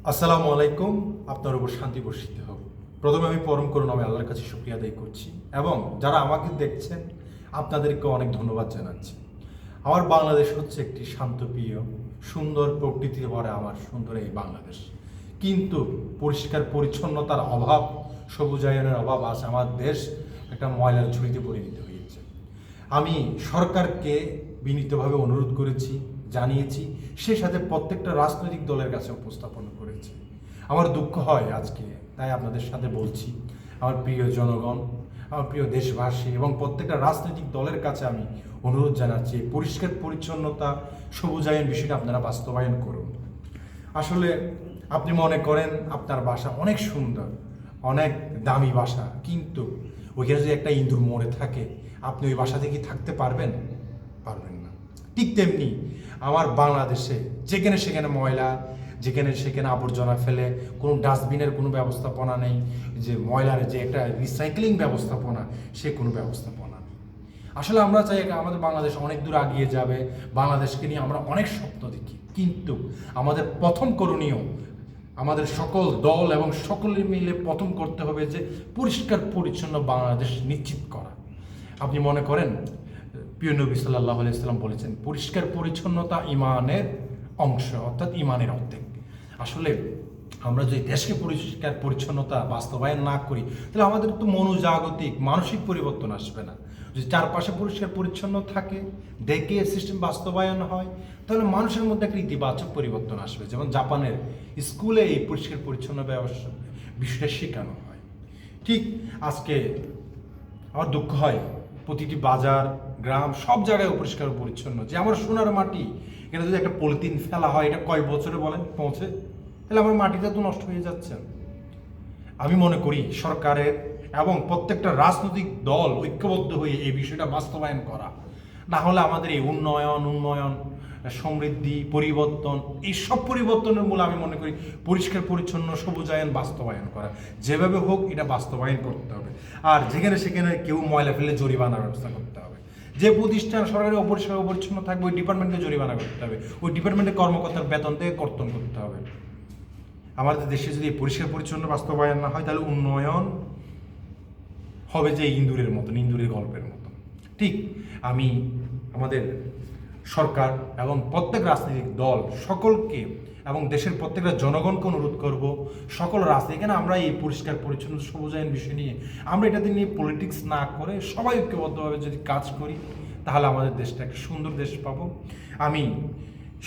আসসালামু আলাইকুম। আপনার উপর শান্তি বর্ষিত হোক। প্রথমে আমি পরম করুণা আমি আল্লাহর কাছে শুকরিয়া আদায় করছি এবং যারা আমাকে দেখছেন আপনাদেরকে অনেক ধন্যবাদ জানাচ্ছি। আমার বাংলাদেশ হচ্ছে একটি শান্তপ্রিয় সুন্দর প্রকৃতির ভরা আমার সুন্দর এই বাংলাদেশ, কিন্তু পরিষ্কার পরিচ্ছন্নতার অভাব, সবুজায়নের অভাব আছে। আমার দেশ একটা ময়লার ঝুড়িতে পরিণত হয়েছে। আমি সরকারকে বিনীতভাবে অনুরোধ করেছি, জানিয়েছি, সেই সাথে প্রত্যেকটা রাজনৈতিক দলের কাছে উপস্থাপন করেছি। আমার দুঃখ হয় আজকে, তাই আপনাদের সাথে বলছি। আমার প্রিয় জনগণ, আমার প্রিয় দেশবাসী এবং প্রত্যেকটা রাজনৈতিক দলের কাছে আমি অনুরোধ জানাচ্ছি, পরিষ্কার পরিচ্ছন্নতা সবুজায়ন বিষয়টা আপনারা বাস্তবায়ন করুন। আসলে আপনি মনে করেন আপনার বাসা অনেক সুন্দর, অনেক দামি বাসা, কিন্তু ওইখানে যদি একটা ইঁদুর মরে থাকে, আপনি ওই বাসাতে কি থাকতে পারবেন? পারবেন না। ঠিক তেমনি আমার বাংলাদেশে যেখানে সেখানে ময়লা, যেখানে সেখানে আবর্জনা ফেলে, কোনো ডাস্টবিনের কোনো ব্যবস্থাপনা নেই, যে ময়লার যে একটা রিসাইক্লিং ব্যবস্থাপনা, সে কোনো ব্যবস্থাপনা নেই। আসলে আমরা চাই আমাদের বাংলাদেশ অনেক দূর এগিয়ে যাবে, বাংলাদেশকে নিয়ে আমরা অনেক স্বপ্ন দেখি, কিন্তু আমাদের প্রথম করণীয়, আমাদের সকল দল এবং সকলে মিলে প্রথম করতে হবে যে পরিষ্কার পরিচ্ছন্ন বাংলাদেশ নিশ্চিত করা। আপনি মনে করেন প্রিয় নবী সাল্লাল্লাহু আলাইহি সাল্লাম বলেছেন, পরিষ্কার পরিচ্ছন্নতা ইমানের অংশ, অর্থাৎ ইমানের অর্ধেক। আসলে আমরা যদি দেশকে পরিষ্কার পরিচ্ছন্নতা বাস্তবায়ন না করি, তাহলে আমাদের তো মনোজাগতিক মানসিক পরিবর্তন আসবে না। যদি চারপাশে পরিষ্কার পরিচ্ছন্ন থাকে, ডেকে সিস্টেম বাস্তবায়ন হয়, তাহলে মানুষের মধ্যে একটা ইতিবাচক পরিবর্তন আসবে। যেমন জাপানের স্কুলে এই পরিষ্কার পরিচ্ছন্ন ব্যবস্থা বিষয়টা শেখানো হয়। ঠিক আজকে আমার দুঃখ হয়, প্রতিটি বাজার, গ্রাম, সব জায়গায় অপরিষ্কার পরিচ্ছন্ন। যে আমার সোনার মাটি, এখানে যদি একটা পলিথিন ফেলা হয়, এটা কয় বছরে বলেন পৌঁছে? তাহলে আমার মাটিটা তো নষ্ট হয়ে যাচ্ছে। আমি মনে করি সরকারের এবং প্রত্যেকটা রাজনৈতিক দল ঐক্যবদ্ধ হয়ে এই বিষয়টা বাস্তবায়ন করা, না হলে আমাদের এই উন্নয়ন, সমৃদ্ধি, পরিবর্তন, এই সব পরিবর্তনের মূলে আমি মনে করি পরিষ্কার পরিচ্ছন্ন সবুজায়ন বাস্তবায়ন করা। যেভাবে হোক এটা বাস্তবায়ন করতে হবে। আর যেখানে সেখানে কেউ ময়লা ফেলে জরিমানার ব্যবস্থা করতে হবে। যে প্রতিষ্ঠান সরকারি অপরিষ্কার অপরিচ্ছন্ন থাকবে, ওই ডিপার্টমেন্টকে জরিমানা করতে হবে, ওই ডিপার্টমেন্টের কর্মকর্তার বেতন থেকে কর্তন করতে হবে। আমাদের দেশে যদি পরিষ্কার পরিচ্ছন্ন বাস্তবায়ন না হয়, তাহলে উন্নয়ন হবে যে ইন্দুরের মতন, ইন্দুরের গল্পের মতন। ঠিক আমি আমাদের সরকার এবং প্রত্যেক রাজনৈতিক দল সকলকে এবং দেশের প্রত্যেকটা জনগণকে অনুরোধ করব, সকল রাজনীতি, এখানে আমরা এই পরিষ্কার পরিচ্ছন্ন সবুজায়ন বিষয় নিয়ে আমরা এটাতে নিয়ে পলিটিক্স না করে সবাই ঐক্যবদ্ধভাবে যদি কাজ করি, তাহলে আমাদের দেশটা একটা সুন্দর দেশ পাবো। আমি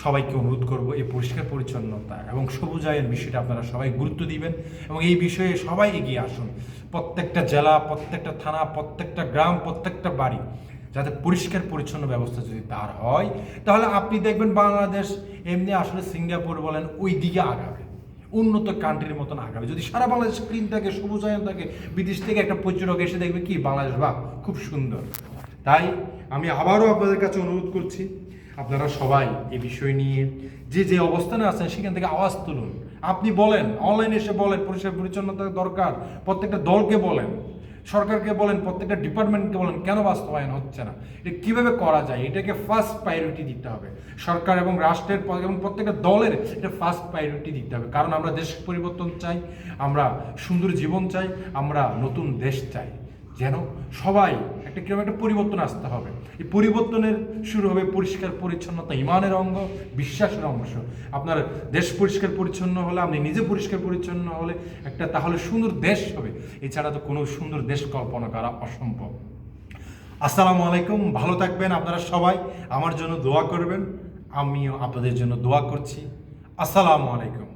সবাইকে অনুরোধ করব এই পরিষ্কার পরিচ্ছন্নতা এবং সবুজায়ন বিষয়টা আপনারা সবাই গুরুত্ব দিবেন এবং এই বিষয়ে সবাই এগিয়ে আসুন। প্রত্যেকটা জেলা, প্রত্যেকটা থানা, প্রত্যেকটা গ্রাম, প্রত্যেকটা বাড়ি যাতে পরিষ্কার পরিচ্ছন্ন ব্যবস্থা যদি তার হয়, তাহলে আপনি দেখবেন বাংলাদেশ এমনি আসলে সিঙ্গাপুর বলেন ওই দিকে আগাবে, উন্নত কান্ট্রির মতন আগাবে। যদি সারা বাংলাদেশ ক্লিন থাকে, সবুজায়ন থাকে, বিদেশ থেকে একটা পর্যটক এসে দেখবে কি বাংলাদেশ, বাহ খুব সুন্দর। তাই আমি আবারও আপনাদের কাছে অনুরোধ করছি, আপনারা সবাই এই বিষয় নিয়ে যে যে অবস্থানে আছেন সেখান থেকে আওয়াজ তুলুন। আপনি বলেন, অনলাইনে এসে বলেন পরিষ্কার পরিচ্ছন্নতা দরকার, প্রত্যেকটা দলকে বলেন, সরকারকে বলেন, প্রত্যেকটা ডিপার্টমেন্টকে বলেন কেন বাস্তবায়ন হচ্ছে না, এটা কীভাবে করা যায়, এটাকে ফার্স্ট প্রায়োরিটি দিতে হবে। সরকার এবং রাষ্ট্রের এবং প্রত্যেকটা দলের এটা ফার্স্ট প্রায়োরিটি দিতে হবে। কারণ আমরা দেশ পরিবর্তন চাই, আমরা সুন্দর জীবন চাই, আমরা নতুন দেশ চাই, যেন সবাই একটা কিরকম একটা পরিবর্তন আসতে হবে। এই পরিবর্তনের শুরু হবে পরিষ্কার পরিচ্ছন্নতা ইমানের অঙ্গ, বিশ্বাসের অংশ। আপনার দেশ পরিষ্কার পরিচ্ছন্ন হলে, আপনি নিজে পরিষ্কার পরিচ্ছন্ন হলে একটা তাহলে সুন্দর দেশ হবে। এছাড়া তো কোনো সুন্দর দেশ কল্পনা করা অসম্ভব। আসসালামু আলাইকুম, ভালো থাকবেন আপনারা সবাই, আমার জন্য দোয়া করবেন, আমিও আপনাদের জন্য দোয়া করছি। আসসালামু আলাইকুম।